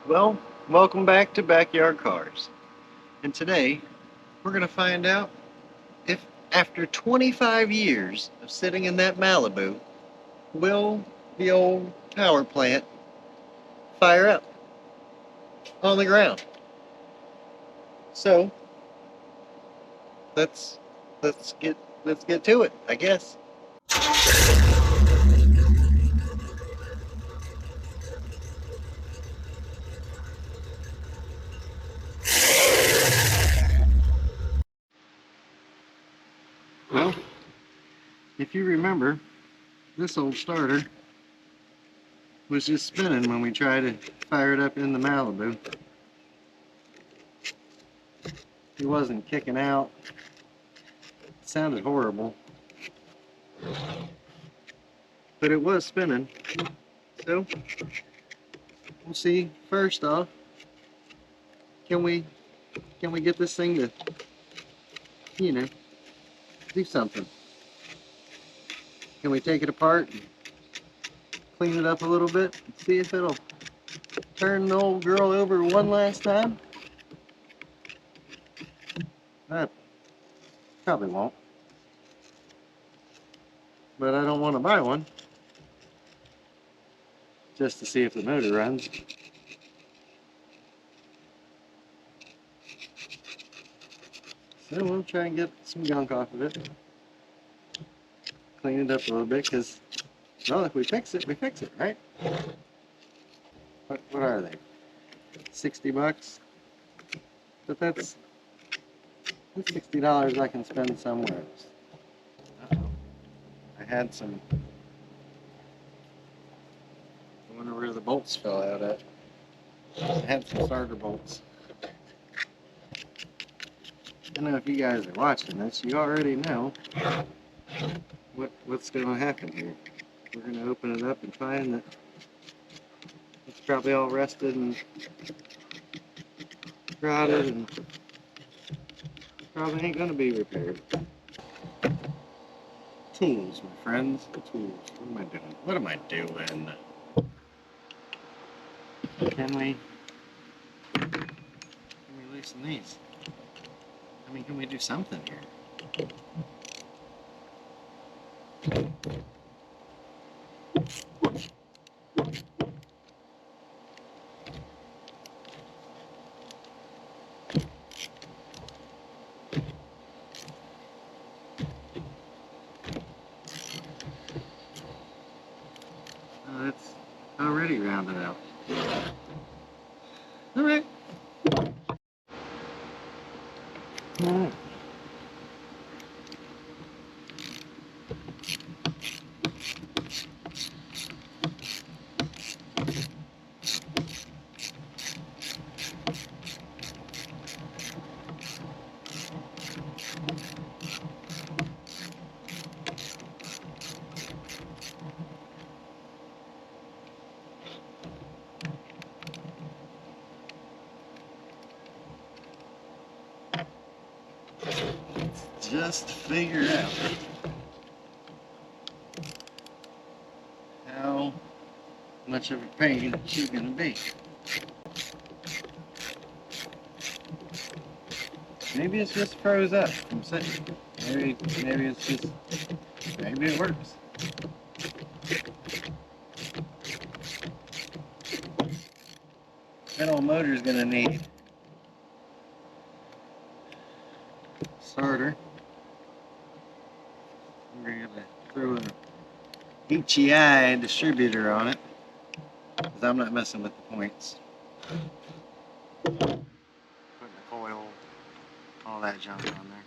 Well, welcome back to Backyard Cars. And today, we're going to find out if, after 25 years of sitting in that Malibu, will the old power plant fire up on the ground. So, let's let's get let's get to it, I guess. Well, if you remember, this old starter was just spinning when we tried to fire it up in the Malibu. It wasn't kicking out. It sounded horrible, but it was spinning. So we'll see. First off, can we get this thing to, you know, do something? Can we take it apart and clean it up a little bit and see if it'll turn the old girl over one last time? I probably won't, but I don't want to buy one just to see if the motor runs. So we'll try and get some gunk off of it, clean it up a little bit, because, well, if we fix it, we fix it, right? What are they? 60 bucks? But that's $60 I can spend somewhere else. Uh-oh. I had some. I wonder where the bolts fell out at. I had some starter bolts. I don't know if you guys are watching this. You already know what's going to happen here. We're going to open it up and find that it's probably all rusted and rotted and probably ain't going to be repaired. Tools, my friends. Tools. What am I doing? What am I doing? Can we loosen these? I mean, can we do something here? Oh, it's already rounded out. All right. All right. Just figure out how much of a pain she's gonna be. Maybe it's just froze up from sitting. Maybe it's just, maybe it works. That old motor's gonna need starter. We're gonna throw an HEI distributor on it, because I'm not messing with the points. Putting the coil, all that junk on there.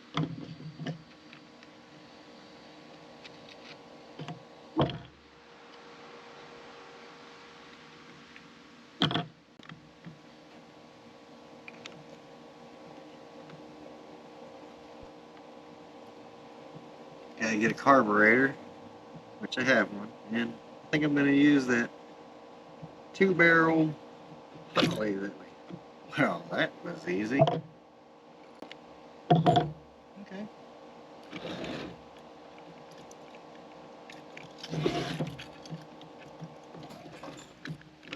Gotta get a carburetor, which I have one, and I think I'm gonna use that 2-barrel poly that we, well, that was easy. Okay.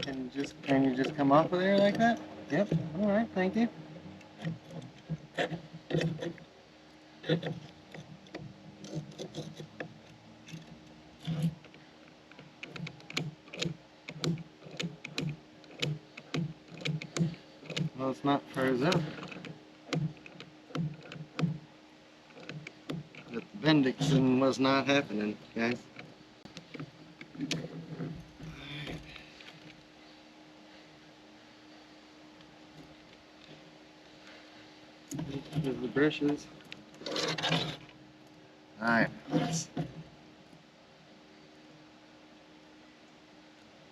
Can you just come off of there like that? Yep. All right. Thank you. Well, it's not froze up. But the Bendixen was not happening, guys. There's the brushes. Alright. Well,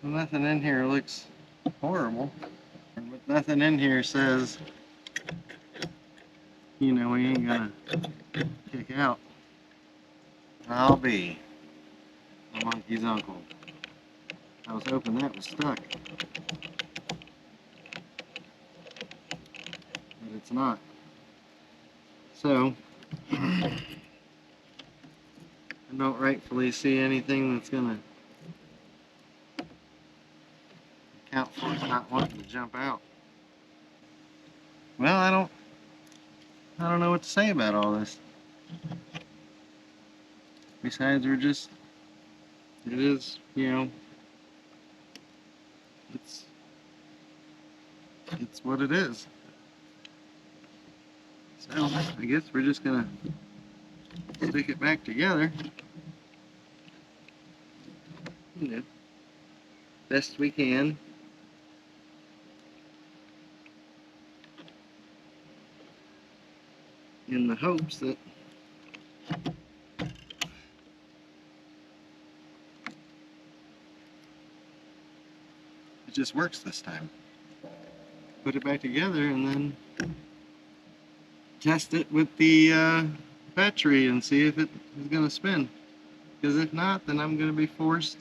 nothing in here looks horrible. But nothing in here says, you know, we ain't gonna kick out. I'll be a monkey's uncle. I was hoping that was stuck. But it's not. So, I don't rightfully see anything that's gonna account for it not wanting to jump out. Well, I don't know what to say about all this. Besides, it is, you know, it's what it is. So, I guess we're just gonna stick it back together. You know, best we can. In the hopes that it just works this time. Put it back together and then test it with the battery and see if it is going to spin. Because if not, then I'm going to be forced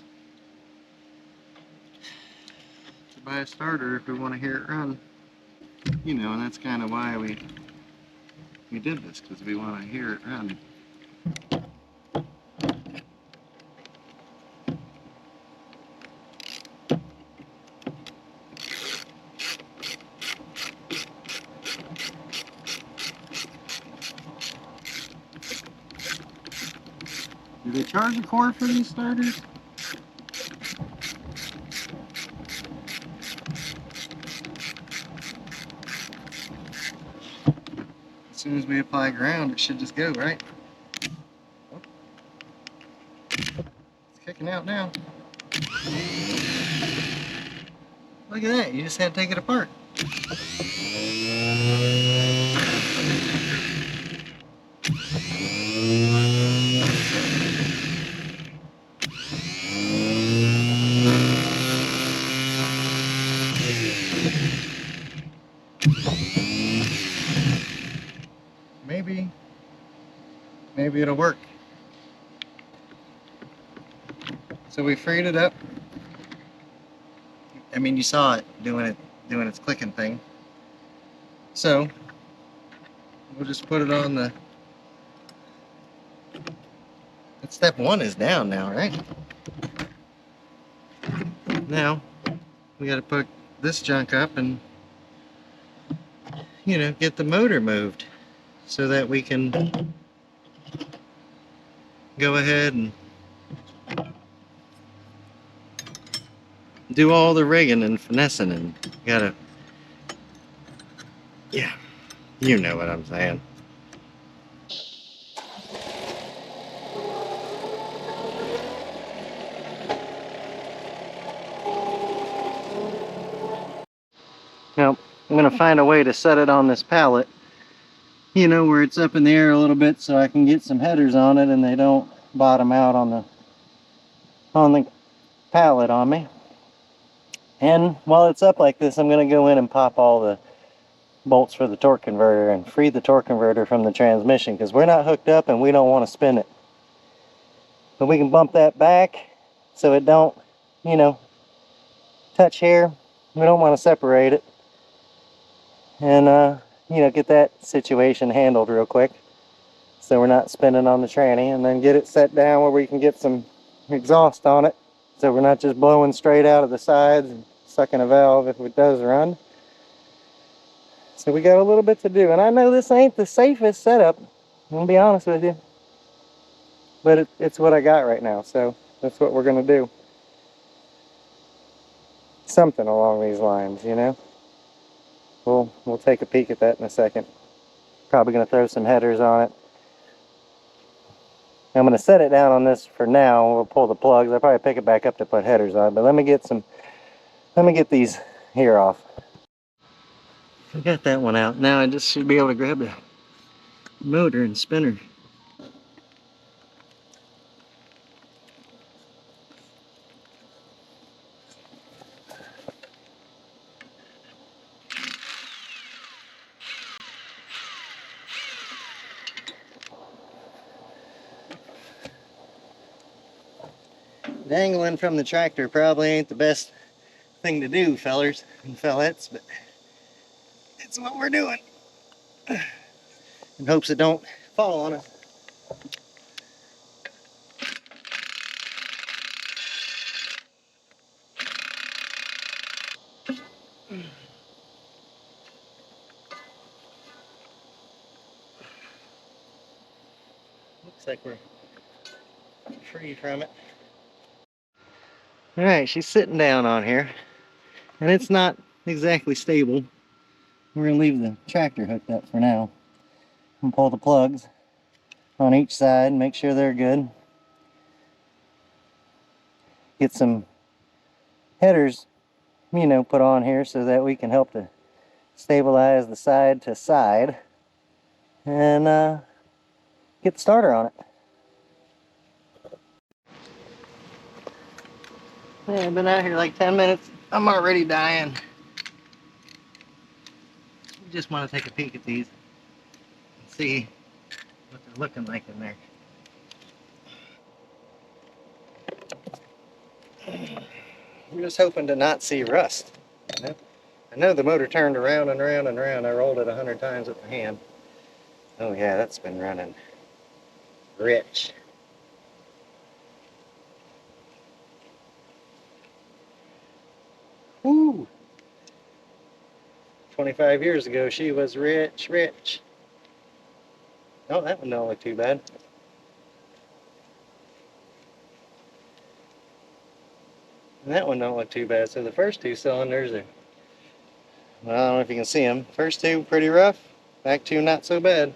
to buy a starter if we want to hear it run. You know, and that's kind of why we did this, because we want to hear it run. Do they charge a cord for these starters? As soon as we apply ground, it should just go, right? Oh. It's kicking out now. Look at that, you just had to take it apart. Maybe it'll work. So we freed it up. I mean, you saw it doing its clicking thing. So we'll just put it on the. Step 1 is down now, right? Now we got to put this junk up and, you know, get the motor moved so that we can go ahead and do all the rigging and finessing, and gotta, yeah, you know what I'm saying. Now, I'm gonna find a way to set it on this pallet, you know, where it's up in the air a little bit so I can get some headers on it and they don't bottom out on the pallet on me. And while it's up like this, I'm gonna go in and pop all the bolts for the torque converter and free the torque converter from the transmission, because we're not hooked up and we don't want to spin it. But we can bump that back so it don't, you know, touch here. We don't want to separate it. And you know, get that situation handled real quick so we're not spinning on the tranny, and then get it set down where we can get some exhaust on it so we're not just blowing straight out of the sides and sucking a valve if it does run. So we got a little bit to do, and I know this ain't the safest setup, I'm gonna be honest with you, but it's what I got right now, so that's what we're gonna do. Something along these lines, you know. We'll take a peek at that in a second. Probably gonna throw some headers on it. I'm gonna set it down on this for now. We'll pull the plugs. I'll probably pick it back up to put headers on, but let me get these here off. I got that one out. Now I just should be able to grab the motor and spinner. Dangling from the tractor probably ain't the best thing to do, fellers and fellettes, but it's what we're doing. In hopes it don't fall on us. Looks like we're free from it. Alright, she's sitting down on here, and it's not exactly stable. We're going to leave the tractor hooked up for now. And pull the plugs on each side, make sure they're good. Get some headers, you know, put on here so that we can help to stabilize the side to side. And get the starter on it. Yeah, I've been out here like 10 minutes. I'm already dying. Just want to take a peek at these and see what they're looking like in there. I'm just hoping to not see rust. You know? I know the motor turned around and around and around. I rolled it 100 times with my hand. Oh yeah, that's been running rich. Woo! 25 years ago, she was rich, rich. Oh, that one don't look too bad. And that one don't look too bad. So the first two cylinders are, well, I don't know if you can see them. First two pretty rough. Back two not so bad.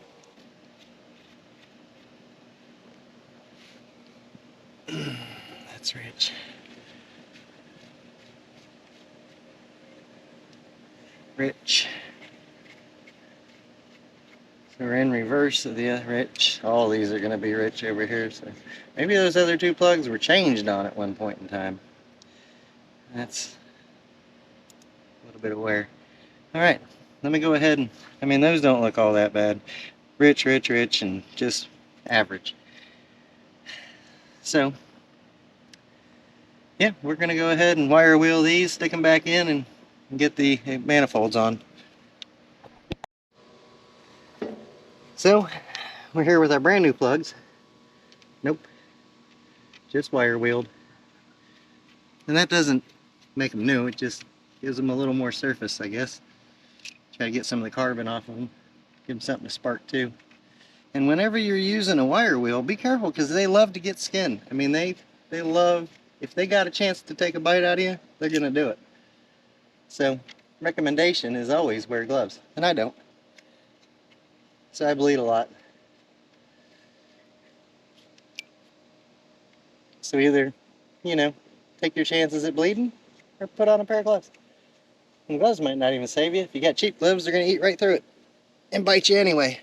That's rich. Rich. So we're in reverse of the rich. All these are going to be rich over here. So maybe those other two plugs were changed on at one point in time. That's a little bit of wear. All right, let me go ahead and, I mean, those don't look all that bad. Rich, rich, rich, and just average. So, yeah, we're going to go ahead and wire wheel these, stick them back in, and get the manifolds on. So, we're here with our brand new plugs. Nope, just wire wheeled. And that doesn't make them new, it just gives them a little more surface, I guess. Try to get some of the carbon off of them, give them something to spark too. And whenever you're using a wire wheel, be careful because they love to get skin. I mean, they love, if they got a chance to take a bite out of you, they're going to do it. So, recommendation is always wear gloves. And I don't. So I bleed a lot. So either, you know, take your chances at bleeding or put on a pair of gloves. And gloves might not even save you. If you got cheap gloves, they're going to eat right through it and bite you anyway.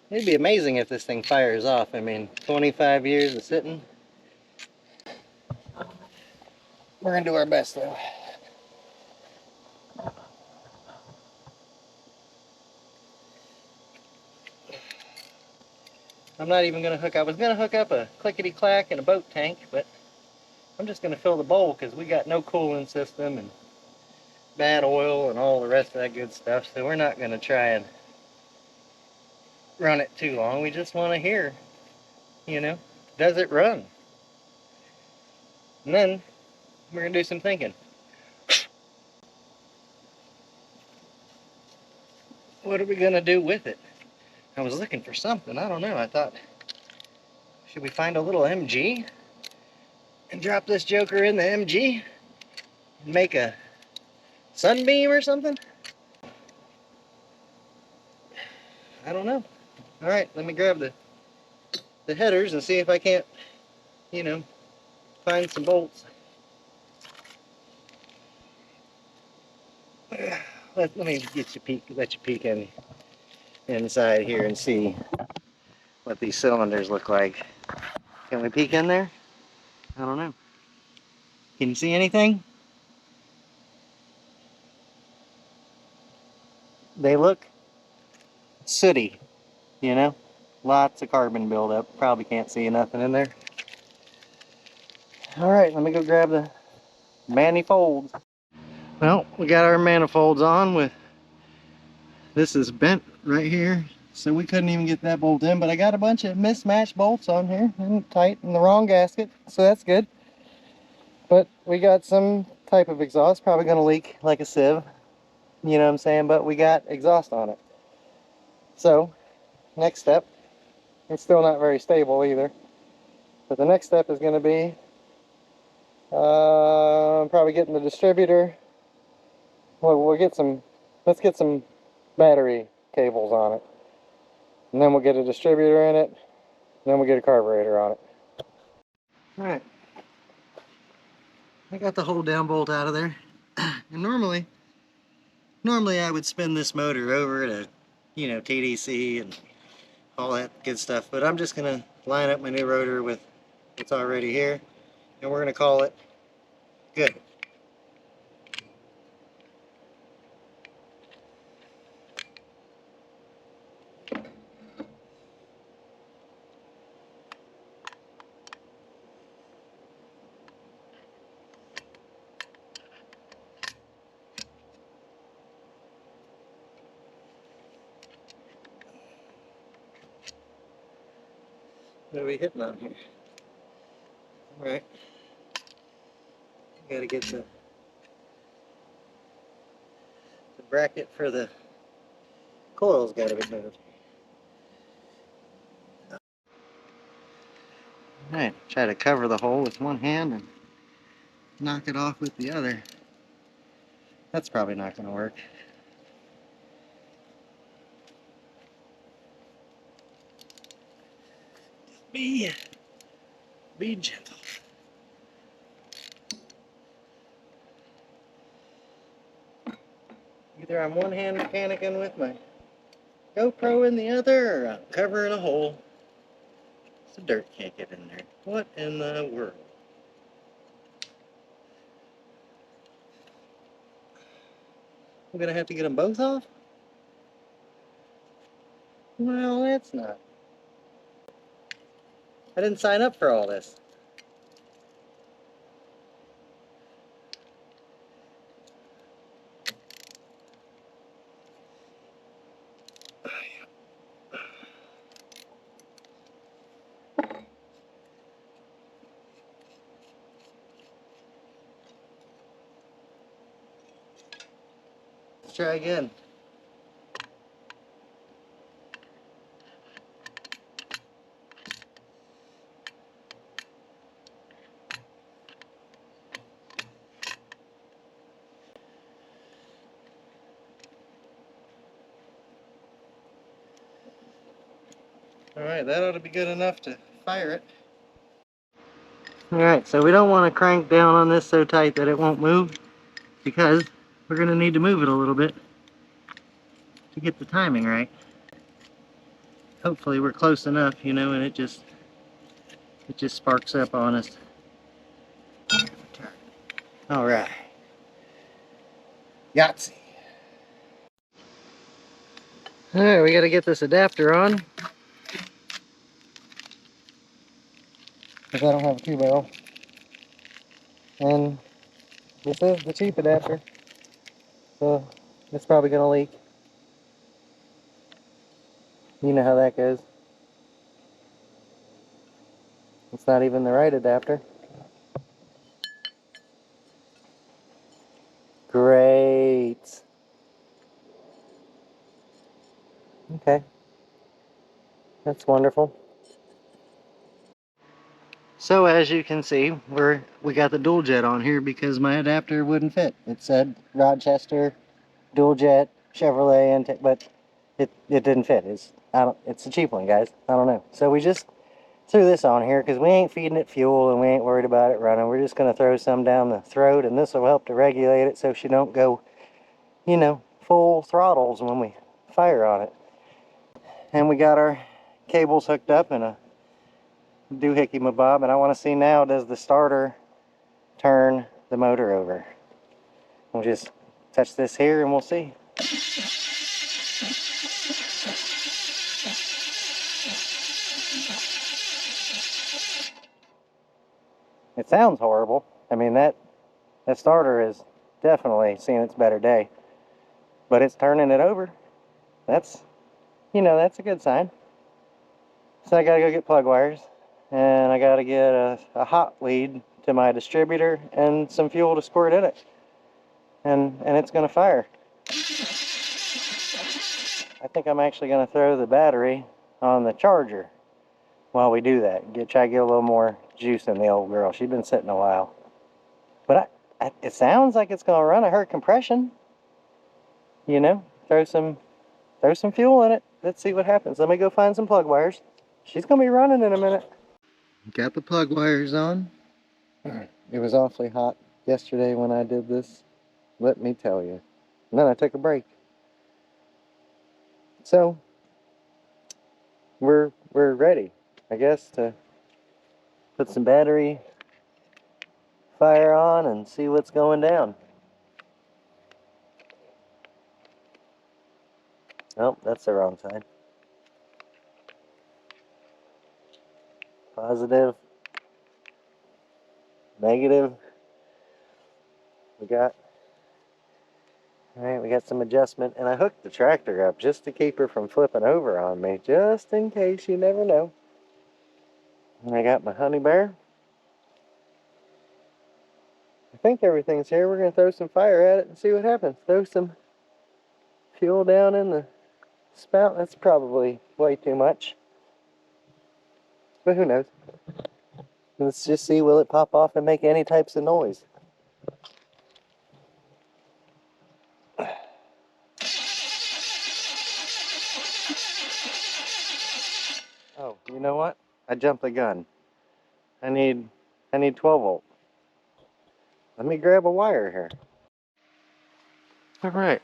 It'd be amazing if this thing fires off. I mean, 25 years of sitting. We're going to do our best though. I'm not even going to hook, I was going to hook up a clickety-clack and a boat tank, but I'm just going to fill the bowl because we got no cooling system and bad oil and all the rest of that good stuff. So we're not going to try and run it too long. We just want to hear, you know, does it run? And then we're gonna do some thinking. What are we gonna do with it? I was looking for something, I don't know, I thought, should we find a little MG and drop this joker in the MG and make a sunbeam or something? I don't know. Alright, let me grab the headers and see if I can't, you know, find some bolts. Let me get you peek, let you peek inside here and see what these cylinders look like. Can we peek in there? I don't know. Can you see anything? They look sooty, you know? Lots of carbon buildup. Probably can't see nothing in there. Alright, let me go grab the manifolds. Well, we got our manifolds on with, this is bent right here, so we couldn't even get that bolt in, but I got a bunch of mismatched bolts on here and tight in the wrong gasket, so that's good. But we got some type of exhaust, probably going to leak like a sieve, you know what I'm saying, but we got exhaust on it. So, next step, it's still not very stable either, but the next step is going to be probably getting the distributor. Well, let's get some battery cables on it. And then we'll get a distributor in it. And then we'll get a carburetor on it. Alright. I got the hold down bolt out of there. And normally I would spin this motor over to, you know, TDC and all that good stuff. But I'm just going to line up my new rotor with what's already here. And we're going to call it good. What are we hitting on here? Alright. Got to get the bracket for the coil's got to be moved. Alright, try to cover the hole with one hand and knock it off with the other. That's probably not going to work. Be gentle. Either I'm one hand mechanicking with my GoPro in the other, or I'm covering a hole so dirt can't get in there. What in the world? I'm gonna have to get them both off? Well, that's not. I didn't sign up for all this. Let's try again. Alright, that ought to be good enough to fire it. Alright, so we don't want to crank down on this so tight that it won't move, because we're going to need to move it a little bit to get the timing right. Hopefully we're close enough, you know, and it just sparks up on us. Alright. Yahtzee. Alright, we got to get this adapter on, because I don't have a 2-barrel. And this is the cheap adapter, so it's probably going to leak. You know how that goes. It's not even the right adapter. Great. Okay. That's wonderful. So as you can see, we got the dual jet on here because my adapter wouldn't fit. It said Rochester dual jet Chevrolet, but it didn't fit. It's a cheap one, guys. I don't know. So we just threw this on here because we ain't feeding it fuel and we ain't worried about it running. We're just gonna throw some down the throat, and this will help to regulate it so she don't go, you know, full throttles when we fire on it. And we got our cables hooked up in a doohickey mabob, and I want to see now, does the starter turn the motor over? We'll just touch this here and we'll see. It sounds horrible. I mean, that starter is definitely seen its better day, but it's turning it over. That's, you know, that's a good sign. So I gotta go get plug wires, and I gotta get a hot lead to my distributor and some fuel to squirt in it, and it's gonna fire. I think I'm actually gonna throw the battery on the charger while we do that. Try to get a little more juice in the old girl. She's been sitting a while, but it sounds like it's gonna run. I heard compression. You know, throw some fuel in it. Let's see what happens. Let me go find some plug wires. She's gonna be running in a minute. Got the plug wires on. It was awfully hot yesterday when I did this, let me tell you. And then I took a break. So we're ready, I guess, to put some battery fire on and see what's going down. Oh, that's the wrong side. Positive, negative. We got some adjustment, and I hooked the tractor up just to keep her from flipping over on me, just in case, you never know. And I got my honey bear. I think everything's here. We're gonna throw some fire at it and see what happens. Throw some fuel down in the spout. That's probably way too much, but who knows? Let's just see, will it pop off and make any types of noise? Oh, you know what? I jumped the gun. I need 12 volt. Let me grab a wire here. All right.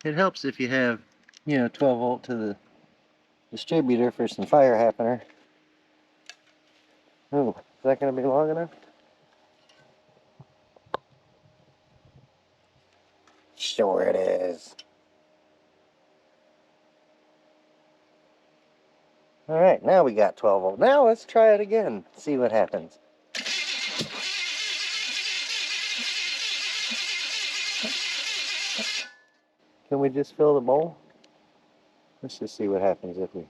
It helps if you have, 12 volt to the distributor for some fire happener. Oh, is that going to be long enough? Sure it is. All right, now we got 12 volt. Now let's try it again. See what happens. Can we just fill the bowl? Let's just see what happens if we...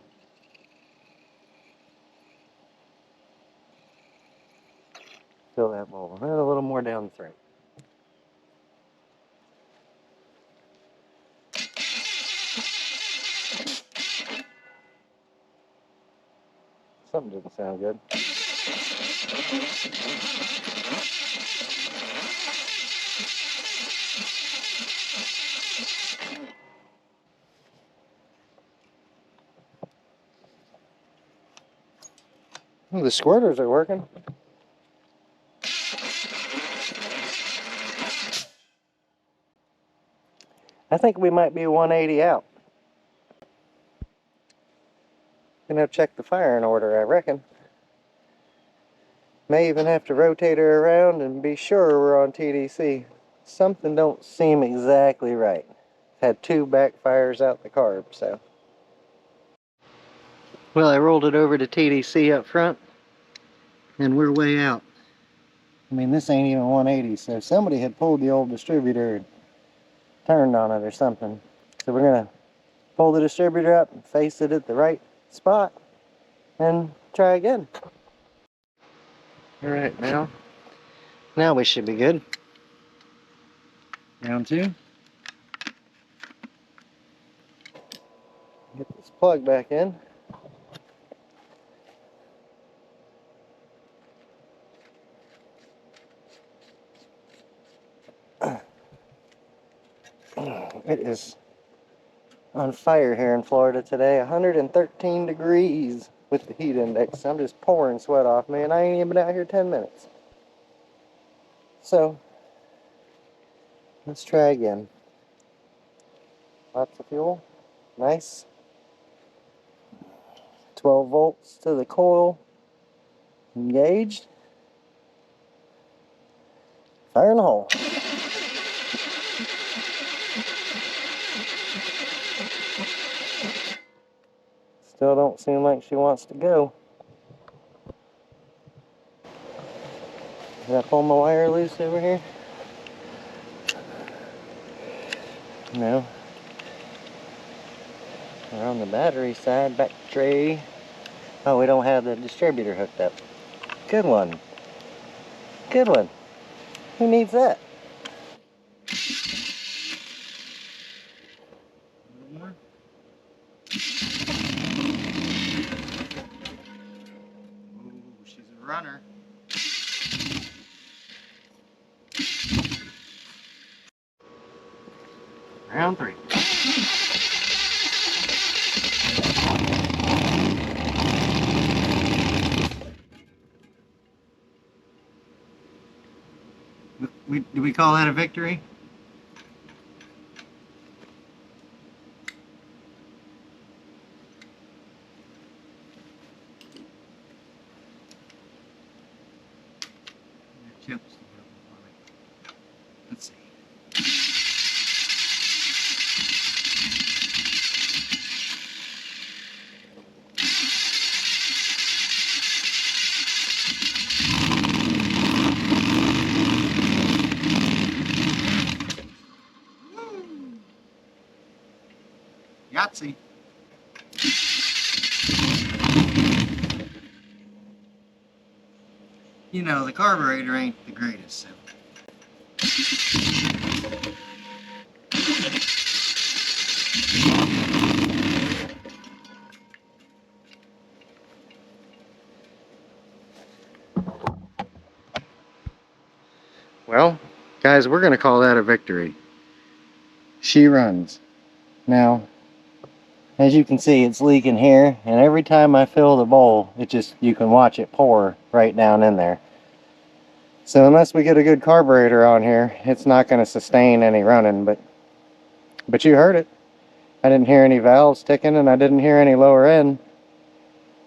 fill that bowl. And a little more down the throat. Something didn't sound good. Oh, the squirters are working. I think we might be 180 out. Gonna have to check the firing order, I reckon. May even have to rotate her around and be sure we're on TDC. Something don't seem exactly right. Had 2 backfires out the carb, so. Well, I rolled it over to TDC up front, and we're way out. I mean, this ain't even 180, so somebody had pulled the old distributor and turned on it or something. So we're gonna pull the distributor up and face it at the right spot and try again. All right, now we should be good. Round two. Get this plug back in. It is on fire here in Florida today. 113 degrees with the heat index. I'm just pouring sweat off, man. I ain't even been out here 10 minutes. So, let's try again. Lots of fuel. Nice. 12 volts to the coil. Engaged. Fire in the hole. Still don't seem like she wants to go. Did I pull my wire loose over here? No. We're on the battery side, battery. Oh, we don't have the distributor hooked up. Good one. Good one. Who needs that? Ooh, she's a runner. Round three. Do we call that a victory? Let's see. Yahtzee. You know, the carburetor ain't the greatest, so. Well, guys, we're going to call that a victory. She runs. Now, as you can see, it's leaking here, and every time I fill the bowl, you can watch it pour right down in there. So unless we get a good carburetor on here, it's not going to sustain any running, but you heard it. I didn't hear any valves ticking, and I didn't hear any lower end.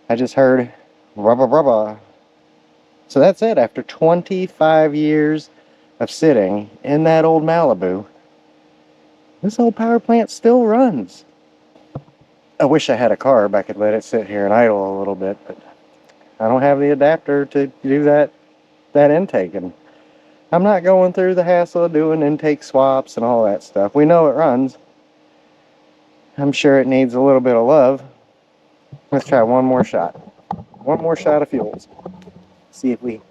I just heard rubba rubba. So that's it. After 25 years of sitting in that old Malibu, this old power plant still runs. I wish I had a carb. I could let it sit here and idle a little bit, but I don't have the adapter to do that intake, and I'm not going through the hassle of doing intake swaps and all that stuff. We know it runs. I'm sure it needs a little bit of love. Let's try one more shot. One more shot of fuels. See if we...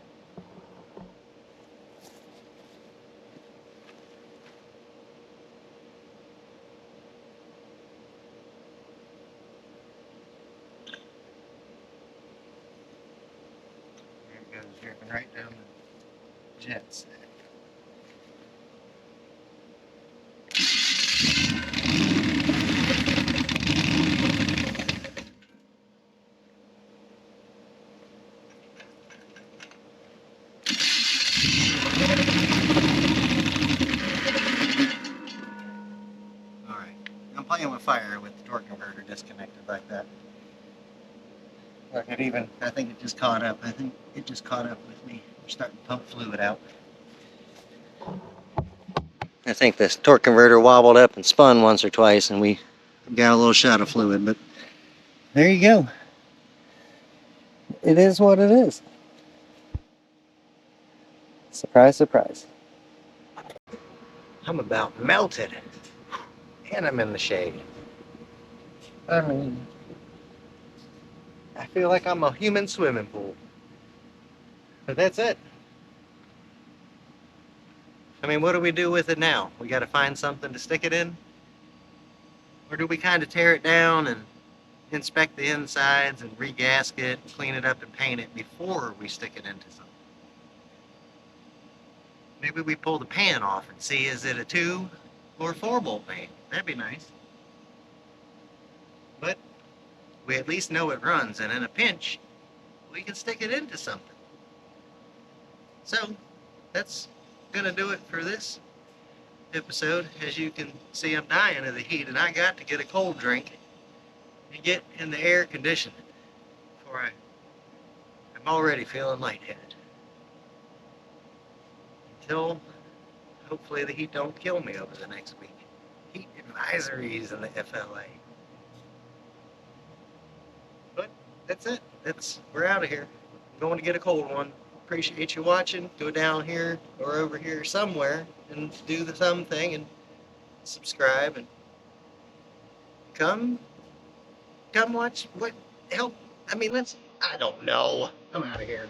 There it goes, dripping right down the jets. Alright, I'm playing with fire with the torque converter disconnected like that. I think it just caught up. I think it just caught up with me. We're starting to pump fluid out. I think this torque converter wobbled up and spun once or twice, and we got a little shot of fluid, but there you go. It is what it is. Surprise, surprise. I'm about melted, and I'm in the shade. I mean, I feel like I'm a human swimming pool. But that's it. I mean, what do we do with it now? We got to find something to stick it in? Or do we kind of tear it down and inspect the insides and regasket, clean it up and paint it before we stick it into something? Maybe we pull the pan off and see, is it a 2 or 4 bolt pan? That'd be nice. But we at least know it runs, and in a pinch, we can stick it into something. So that's gonna do it for this episode. As you can see, I'm dying of the heat, and I got to get a cold drink and get in the air conditioning before I'm already feeling lightheaded. Until hopefully the heat don't kill me over the next week. Heat advisories in the FLA. But that's it. We're out of here. I'm going to get a cold one. Appreciate you watching. Go down here or over here somewhere and do the thumb thing and subscribe and come watch what help. I mean, I don't know. I'm out of here.